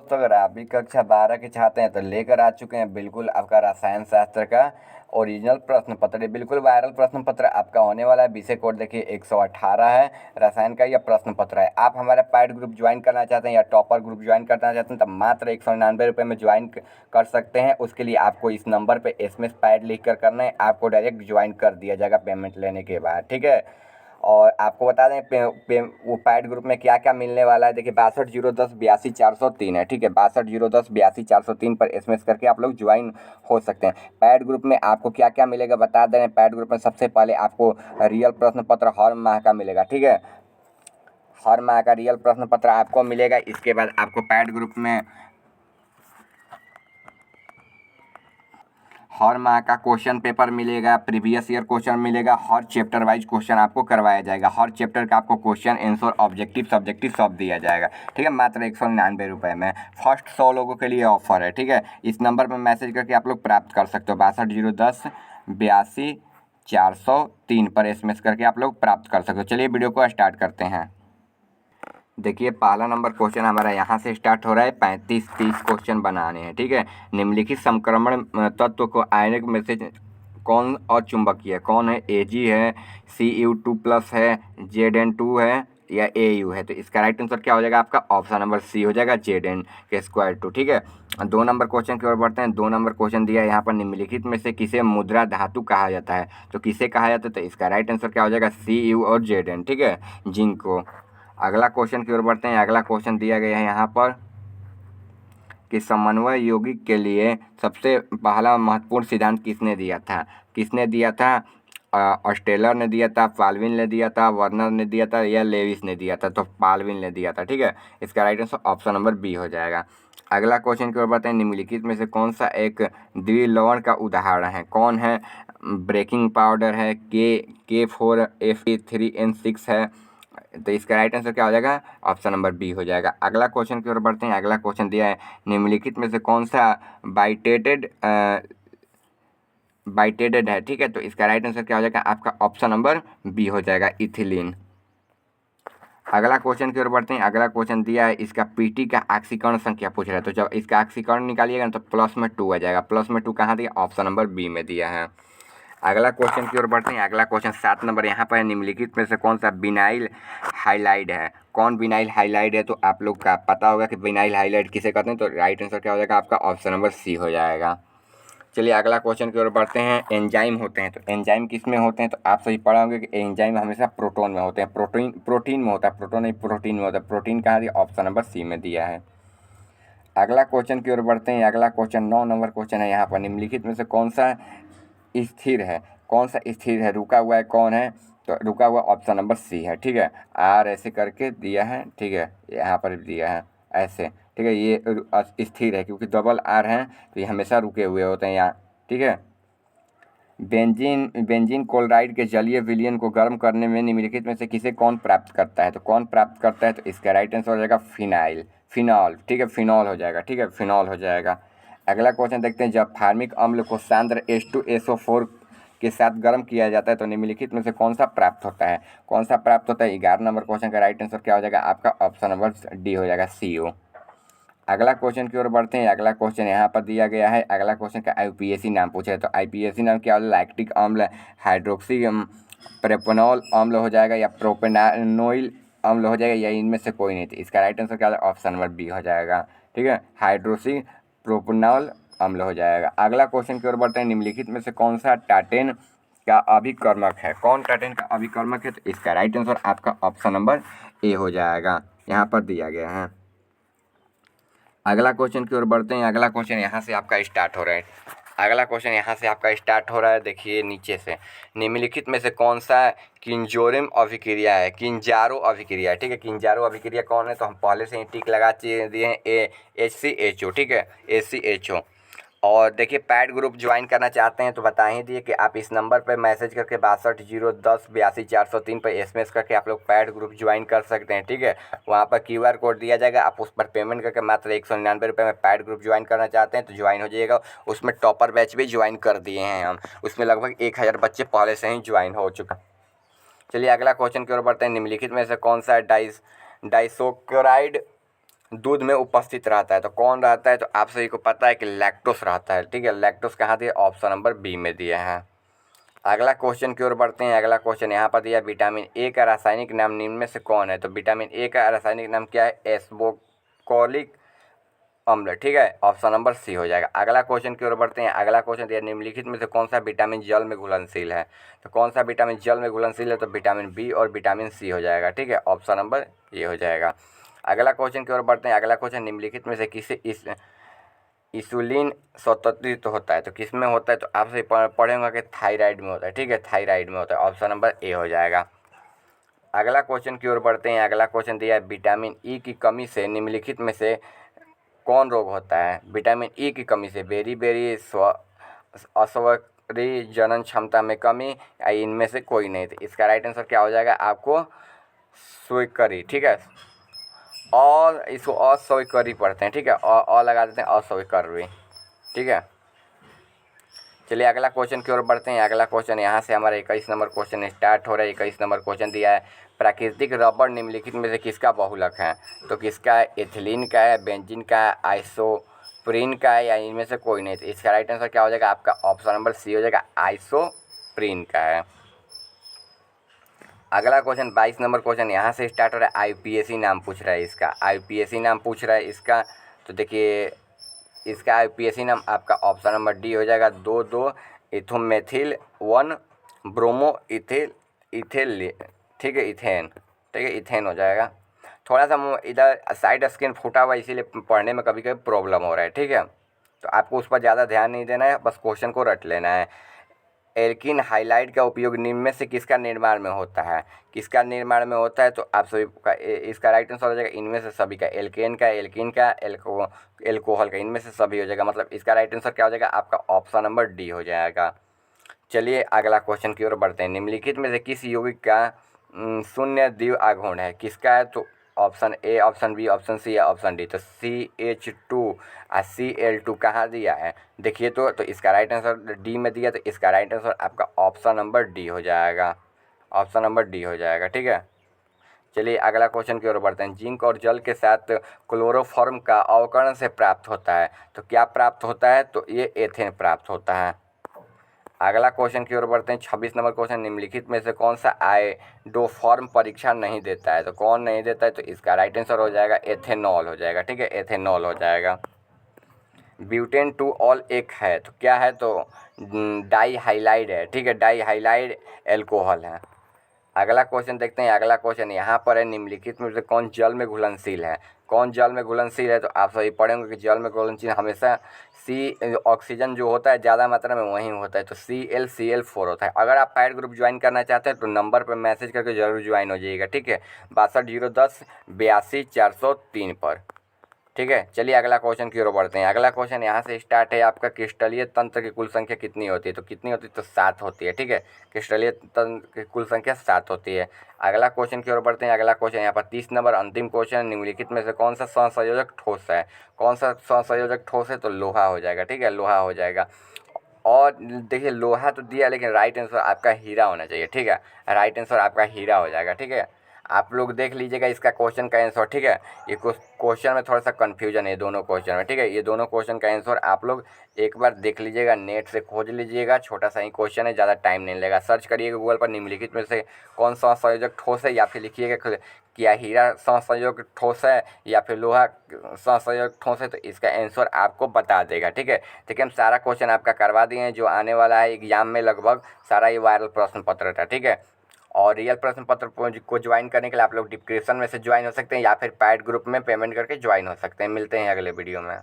तो अगर आप भी कक्षा 12 के छात्र हैं तो लेकर आ चुके हैं बिल्कुल आपका रसायन शास्त्र का ओरिजिनल प्रश्न पत्र। ये बिल्कुल वायरल प्रश्न पत्र आपका होने वाला है। विषय कोड देखिए 118 है, रसायन का यह प्रश्न पत्र है। आप हमारा पैड ग्रुप ज्वाइन करना चाहते हैं या टॉपर ग्रुप ज्वाइन करना चाहते हैं तो मात्र 199 रुपये में ज्वाइन कर सकते हैं। उसके लिए आपको इस नंबर पर SMS पैड लिख कर करना है, आपको डायरेक्ट ज्वाइन कर दिया जाएगा पेमेंट लेने के बाद, ठीक है। और आपको बता दें वो पैड ग्रुप में क्या क्या मिलने वाला है। देखिए 62-010-82-403 है, ठीक है। 62-010-82-403 पर SMS करके आप लोग ज्वाइन हो सकते हैं। पैड ग्रुप में आपको क्या क्या मिलेगा बता दें। पैड ग्रुप में सबसे पहले आपको रियल प्रश्न पत्र हर माह का मिलेगा, ठीक है। हर माह का रियल प्रश्न पत्र आपको मिलेगा। इसके बाद आपको पैड ग्रुप में हर माह का क्वेश्चन पेपर मिलेगा, प्रीवियस ईयर क्वेश्चन मिलेगा, हर चैप्टर वाइज क्वेश्चन आपको करवाया जाएगा। हर चैप्टर का आपको क्वेश्चन आंसर ऑब्जेक्टिव सब्जेक्टिव सब दिया जाएगा, ठीक है, मात्र 199 रुपये में। फर्स्ट 100 लोगों के लिए ऑफर है, ठीक है। इस नंबर पर मैसेज करके आप लोग प्राप्त कर सकते हो। 62-010-82-403 पर SMS करके आप लोग प्राप्त कर सकते हो। चलिए वीडियो को स्टार्ट करते हैं। देखिए पहला नंबर क्वेश्चन हमारा यहाँ से स्टार्ट हो रहा है। 35-30 क्वेश्चन बनाने हैं, ठीक है। निम्नलिखित समक्रमण तत्व को आयनिक में से कौन अचुंबकीय कौन है। Ag है, Cu2+ है, Zn2 है या Au है। तो इसका राइट आंसर क्या हो जाएगा आपका ऑप्शन नंबर सी हो जाएगा, Zn²2, ठीक है। 2 नंबर क्वेश्चन की ओर बढ़ते हैं। 2 नंबर क्वेश्चन दिया है यहाँ पर, निम्नलिखित में से किसे मुद्रा धातु कहा जाता है। तो किसे कहा जाता है, तो इसका राइट आंसर क्या हो जाएगा Cu और Zn, ठीक है, जिंक को। अगला क्वेश्चन की ओर बढ़ते हैं। अगला क्वेश्चन दिया गया है यहाँ पर कि समन्वय यौगिक के लिए सबसे पहला महत्वपूर्ण सिद्धांत किसने दिया था। किसने दिया था, ऑस्टेलर ने दिया था, पाल्विन ने दिया था, वर्नर ने दिया था या लेविस ने दिया था। तो पाल्विन ने दिया था, ठीक है। इसका right answer option number B हो जाएगा। अगला क्वेश्चन की ओर बढ़ते हैं। निम्नलिखित में से कौन सा एक द्विलवण का उदाहरण है। कौन है, ब्रेकिंग पाउडर है, K4Fe3N6 है। तो इसका राइट आंसर क्या हो जाएगा ऑप्शन नंबर बी हो जाएगा। अगला क्वेश्चन की ओर बढ़ते हैं। अगला क्वेश्चन दिया है, निम्नलिखित में से कौन सा बाइटेटेड है, ठीक है। तो इसका राइट आंसर क्या हो जाएगा आपका ऑप्शन नंबर बी हो जाएगा, इथिलीन। अगला क्वेश्चन की ओर बढ़ते हैं। अगला क्वेश्चन दिया है, इसका पीटी का ऑक्सीकरण संख्या पूछ रहा है। तो जब इसका ऑक्सीकरण निकालिएगा तो +2 आ जाएगा। +2 कहाँ दिया, ऑप्शन नंबर बी में दिया है। अगला क्वेश्चन की ओर बढ़ते हैं। अगला क्वेश्चन 7 नंबर यहाँ पर है, निम्नलिखित में से कौन सा विनाइल हाइलाइड है। कौन विनाइल हाइलाइड है, तो आप लोग का पता होगा कि विनाइल हाइलाइड किसे कहते हैं। तो राइट आंसर क्या हो जाएगा आपका ऑप्शन नंबर सी हो जाएगा। चलिए अगला क्वेश्चन की ओर बढ़ते हैं। एंजाइम होते हैं, तो एंजाइम किस में होते हैं, तो आप सभी पढ़ा होंगे कि एंजाइम हमेशा प्रोटोन में होते हैं। प्रोटीन में होता है, प्रोटोन नहीं प्रोटीन में होता है। प्रोटीन कहाँ दिया, ऑप्शन नंबर सी में दिया है। अगला क्वेश्चन की ओर बढ़ते हैं। अगला क्वेश्चन 9 नंबर क्वेश्चन है यहाँ पर, निम्नलिखित में से कौन सा स्थिर है। कौन सा स्थिर है, रुका हुआ है कौन है, तो रुका हुआ ऑप्शन नंबर सी है, ठीक है। आर ऐसे करके दिया है, ठीक है, यहाँ पर दिया है ऐसे, ठीक है। ये स्थिर है क्योंकि डबल आर है तो ये हमेशा रुके हुए होते हैं यहाँ, ठीक है। बेंजीन क्लोराइड के जलीय विलयन को गर्म करने में निम्नलिखित में से किसे कौन प्राप्त करता है। तो कौन प्राप्त करता है, तो इसका राइट आंसर हो जाएगा फिनॉल, ठीक है, फिनॉल हो जाएगा, ठीक है, फिनॉल हो जाएगा। अगला क्वेश्चन देखते हैं, जब फार्मिक अम्ल को सांद्र H2SO4 के साथ गर्म किया जाता है तो निम्नलिखित में से कौन सा प्राप्त होता है। कौन सा प्राप्त होता है, 11 नंबर क्वेश्चन का राइट आंसर क्या हो जाएगा आपका ऑप्शन नंबर डी हो जाएगा, CO। अगला क्वेश्चन की ओर बढ़ते हैं। अगला क्वेश्चन यहाँ पर दिया गया है। अगला क्वेश्चन का IUPAC नाम पूछा है। तो IUPAC नाम क्या होगा, लैक्टिक अम्ल, हाइड्रोक्सी प्रोपेनॉल अम्ल हो जाएगा या प्रोपेनानोइल अम्ल हो जाएगा या इनमें से कोई नहीं। तो इसका राइट आंसर क्या होगा ऑप्शन नंबर बी हो जाएगा, ठीक है, हाइड्रोक्सी प्रोपेनॉल अम्ल हो जाएगा। अगला क्वेश्चन की ओर बढ़ते हैं। निम्नलिखित में से कौन सा टाटेन का अभिकर्मक है। कौन टाटेन का अभिकर्मक है, तो इसका राइट आंसर आपका ऑप्शन नंबर ए हो जाएगा, यहाँ पर दिया गया है। अगला क्वेश्चन की ओर बढ़ते हैं। अगला क्वेश्चन यहाँ से आपका स्टार्ट हो रहा है। अगला क्वेश्चन यहाँ से आपका स्टार्ट हो रहा है, देखिए नीचे से, निम्नलिखित में से कौन सा किंजोरम अभिक्रिया है। किंजारो अभिक्रिया है, ठीक है। किंजारो अभिक्रिया कौन है, तो हम पहले से ही टिक लगा दिए हैं, HCHO, ठीक है, HCHO। और देखिए पैड ग्रुप ज्वाइन करना चाहते हैं तो बता ही दिए कि आप इस नंबर पर मैसेज करके 62-010-82-403 पर SMS करके आप लोग पैड ग्रुप ज्वाइन कर सकते हैं, ठीक है। वहाँ पर QR कोड दिया जाएगा, आप उस पर पेमेंट करके मात्र 199 रुपये में पैड ग्रुप ज्वाइन करना चाहते हैं तो ज्वाइन हो जाइएगा। उसमें टॉपर बैच भी ज्वाइन कर दिए हैं हम, उसमें लगभग 1000 बच्चे पहले से ही ज्वाइन हो चुका। चलिए अगला क्वेश्चन की ओर बढ़ते हैं। निम्नलिखित में से कौन सा डाइसोक्लोराइड दूध में उपस्थित रहता है। तो कौन रहता है? तो आप सभी को पता है कि लैक्टोस रहता है, ठीक है। लैक्टोस कहाँ दिया? ऑप्शन नंबर बी में दिया है। अगला क्वेश्चन की ओर बढ़ते हैं। अगला क्वेश्चन यहाँ पर दिया, विटामिन ए का रासायनिक नाम निम्न में से कौन है? तो विटामिन ए का रासायनिक नाम क्या है? एस्बोकोलिक अम्ल, ठीक है। ऑप्शन नंबर सी हो जाएगा। अगला क्वेश्चन की ओर बढ़ते हैं। अगला क्वेश्चन दिया, निम्नलिखित में से कौन सा विटामिन जल में घुलनशील है? तो कौन सा विटामिन जल में घुलनशील है? तो विटामिन बी और विटामिन सी हो जाएगा, ठीक है। ऑप्शन नंबर ये हो जाएगा। अगला क्वेश्चन की ओर बढ़ते हैं। अगला क्वेश्चन, निम्नलिखित में से किसे इंसुलिन स्वतंत्रित होता है? तो किस में होता है? तो आपसे पढ़ेंगे कि थायराइड में होता है, ठीक है। थायराइड में होता है। ऑप्शन नंबर ए हो जाएगा। अगला क्वेश्चन की ओर बढ़ते हैं। अगला क्वेश्चन दिया है, विटामिन ई की कमी से निम्नलिखित में से कौन रोग होता है? विटामिन ई की कमी से बेरी बेरी अस्वरी जनन क्षमता में कमी या इनमें से कोई नहीं। तो इसका राइट आंसर क्या हो जाएगा? आपको स्वीकरी, ठीक है। और इसको अस्वीकरी पढ़ते हैं, ठीक है। और लगा देते हैं अस्वीकरी, ठीक है। चलिए अगला क्वेश्चन की ओर बढ़ते हैं। अगला क्वेश्चन यहाँ से हमारा 21 नंबर क्वेश्चन स्टार्ट हो रहा है। 21 नंबर क्वेश्चन दिया है, प्राकृतिक रबर निम्नलिखित में से किसका बहुलक है? तो किसका है? एथिलीन का है, बेंजीन का है, आइसोप्रीन का है या इनमें से कोई नहीं। तो इसका राइट आंसर क्या हो जाएगा? आपका ऑप्शन नंबर सी हो जाएगा, आइसोप्रीन का है। अगला क्वेश्चन 22 नंबर क्वेश्चन यहाँ से स्टार्ट हो रहा है। आईपीएसी नाम पूछ रहा है इसका, आईपीएसी नाम पूछ रहा है इसका। तो देखिए इसका आईपीएसी नाम आपका ऑप्शन नंबर डी हो जाएगा, 2,2 इथोमेथिल 1 ब्रोमो इथेल, ठीक है, इथेन, ठीक है, इथेन हो जाएगा। थोड़ा सा इधर साइड स्क्रीन फूटा हुआ इसीलिए पढ़ने में कभी कभी प्रॉब्लम हो रहा है, ठीक है। तो आपको उस पर ज़्यादा ध्यान नहीं देना है, बस क्वेश्चन को रट लेना है। एल्कीन हाइलाइड का उपयोग निम्न में से किसका निर्माण में होता है? किसका निर्माण में होता है? तो आप सभी का इसका राइट आंसर हो जाएगा इनमें से सभी का, एल्केन का, एल्कीन का, एल्कोहल का, इनमें से सभी हो जाएगा। मतलब इसका राइट आंसर क्या हो जाएगा? आपका ऑप्शन नंबर डी हो जाएगा। चलिए अगला क्वेश्चन की ओर बढ़ते हैं। निम्नलिखित में से किस यौगिक का शून्य द्विव आघूर्ण है? किसका है? तो option A, option B, option C या ऑप्शन डी। तो CH2 और Cl2 कहाँ दिया है? देखिए तो इसका राइट आंसर डी में दिया। तो इसका राइट आंसर आपका ऑप्शन नंबर डी हो जाएगा, ऑप्शन नंबर डी हो जाएगा, ठीक है। चलिए अगला क्वेश्चन की ओर बढ़ते हैं। जिंक और जल के साथ क्लोरोफॉर्म का अवकरण से प्राप्त होता है। तो क्या प्राप्त होता है? तो ये एथेन प्राप्त होता है। अगला क्वेश्चन की ओर बढ़ते हैं। 26 नंबर क्वेश्चन, निम्नलिखित में से कौन सा आयोडोफॉर्म परीक्षा नहीं देता है? तो कौन नहीं देता है? तो इसका राइट आंसर हो जाएगा एथेनॉल हो जाएगा, ठीक है, एथेनॉल हो जाएगा। ब्यूटेन टू ऑल एक है, तो क्या है? तो डाई हाइलाइड है, ठीक है, डाई हाइलाइड एल्कोहल है। अगला क्वेश्चन देखते हैं। अगला क्वेश्चन यहाँ पर है, निम्नलिखित में से कौन जल में घुलनशील है? कौन जल में घुलनशील है? तो आप सभी पढ़ेंगे कि जल में घुलनशील हमेशा ऑक्सीजन जो होता है ज़्यादा मात्रा में वहीं होता है। तो ClCl4 होता है। अगर आप पैड ग्रुप ज्वाइन करना चाहते हैं तो नंबर पर मैसेज करके ज़रूर ज्वाइन हो जाइएगा, ठीक है, 62 010 82 403 पर, ठीक है। चलिए अगला क्वेश्चन की ओर बढ़ते हैं। अगला क्वेश्चन यहाँ से स्टार्ट है आपका, क्रिस्टलीय तंत्र की कुल संख्या कितनी होती है? तो कितनी होती है? तो 7 होती है, ठीक है। क्रिस्टलीय तंत्र की कुल संख्या 7 होती है। अगला क्वेश्चन की ओर बढ़ते हैं। अगला क्वेश्चन यहाँ पर 30 नंबर अंतिम क्वेश्चन, निम्नलिखित में से कौन सा सहसंयोजक ठोस है? कौन सा सहसंयोजक ठोस है? तो लोहा हो जाएगा, ठीक है, लोहा हो जाएगा। और देखिए लोहा तो दिया, लेकिन राइट आंसर आपका हीरा होना चाहिए, ठीक है, राइट आंसर आपका हीरा हो जाएगा, ठीक है। आप लोग देख लीजिएगा इसका क्वेश्चन का आंसर, ठीक है। ये क्वेश्चन में थोड़ा सा कन्फ्यूजन है दोनों क्वेश्चन में, ठीक है। ये दोनों क्वेश्चन का आंसर आप लोग एक बार देख लीजिएगा, नेट से खोज लीजिएगा। छोटा सा ही क्वेश्चन है, ज़्यादा टाइम नहीं लगेगा। सर्च करिएगा गूगल पर, निम्नलिखित में से कौन सा संयोजक ठोस है, या फिर लिखिएगा क्या हीरा सहसंयोजक ठोस है या फिर लोहा सहसंयोजक ठोस है। तो इसका आंसर आपको बता देगा, ठीक है। देखिए हम सारा क्वेश्चन आपका करवा दिए हैं, जो आने वाला है एग्जाम में लगभग सारा ये वायरल प्रश्न पत्र था, ठीक है। और रियल प्रश्न पत्र को ज्वाइन करने के लिए आप लोग डिस्क्रिप्शन में से ज्वाइन हो सकते हैं या फिर पैड ग्रुप में पेमेंट करके ज्वाइन हो सकते हैं। मिलते हैं अगले वीडियो में।